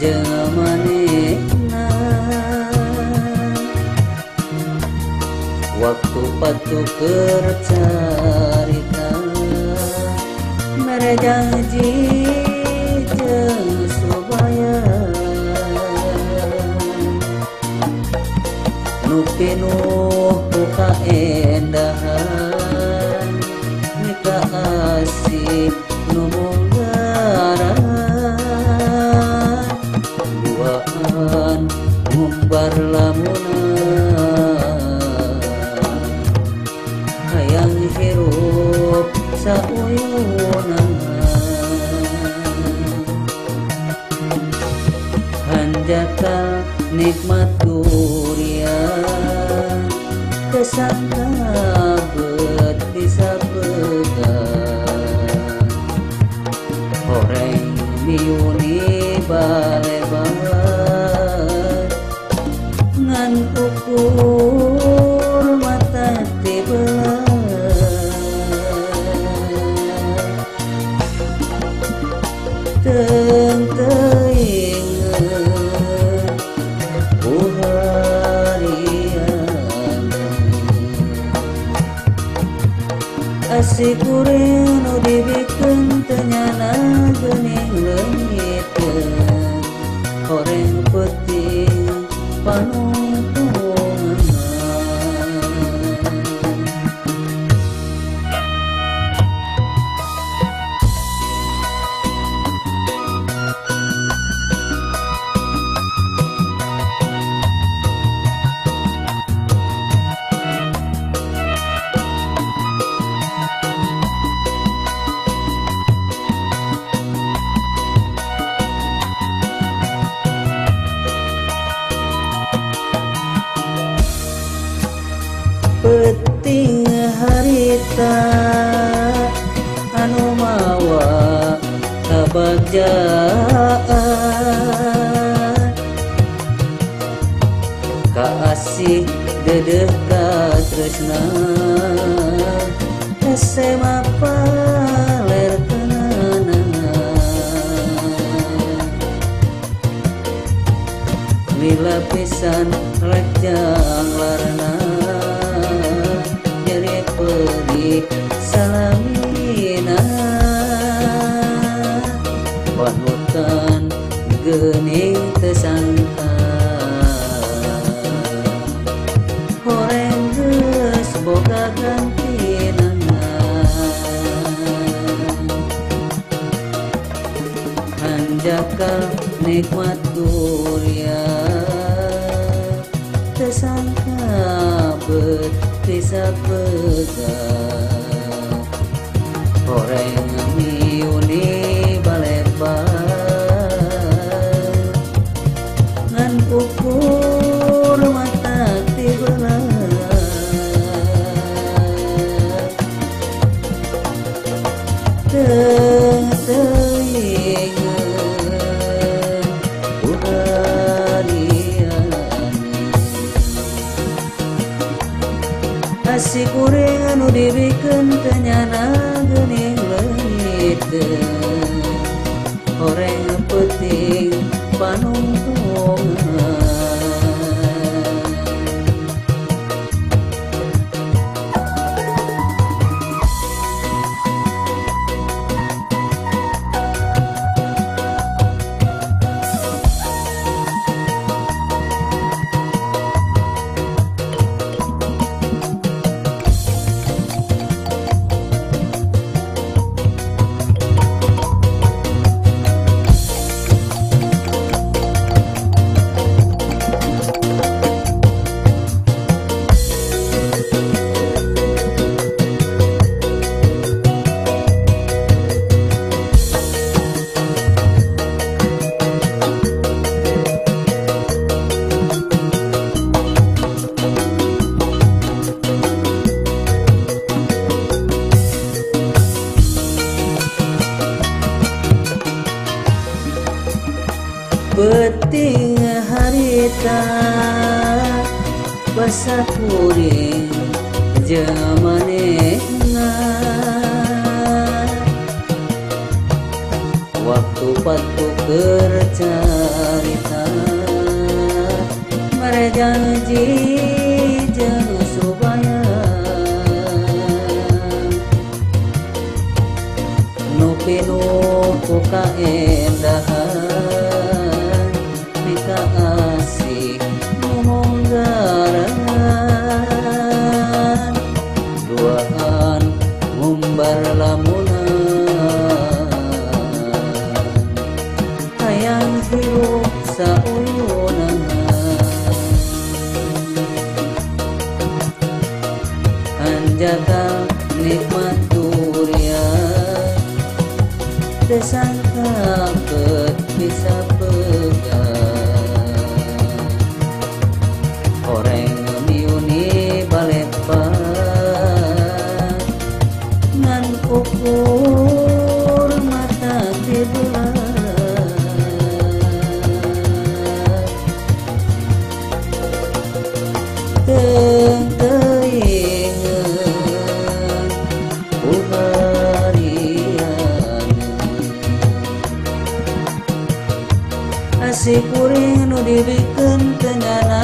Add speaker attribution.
Speaker 1: jeung manehna. Waktu patuh keur carita mere janji jeung supaya nu pinuh ku kaendahan nikah asih nu munggaran duaan ngumbar lamunan hayang hirup sauyunan hanjaka nikmat durian kesangka bet bisa pegang horeng miuni balebar ngan ukur mata tibelah teu inget buharian asih kuring nu dibikeun teu nyana geuning leungitkeun horeng peuting panungtungan. Peuting harita anu mawa kabagjaan kaasih dedeh katresna hese mapaler kenana lila pisan rek janglarna perik salamina panutan geuning teu sangka horeng geus boga gantina hanjaka nikmat durian teu sangka bet bisa pegang horeng miuni balebar ngan ukur mata tibelah teu inget buharian asih kuring anu dibikeun teu nyana geuning leungitkeun horeng peuting panungtungan. Peuting harita basa kuring jeung manehna waktu patu keur bare janji jeung supaya nu pinuh ku kaendahan mika asih nu monggaran duaan ngumbar lamunan hayang hirup sauyunan anjata nikmat durian desangka ket bisa pegang horeng miuni balepan ngan ukur mata dibelah teu teuingeun uharian asih kuring nu dibikeun teu nyana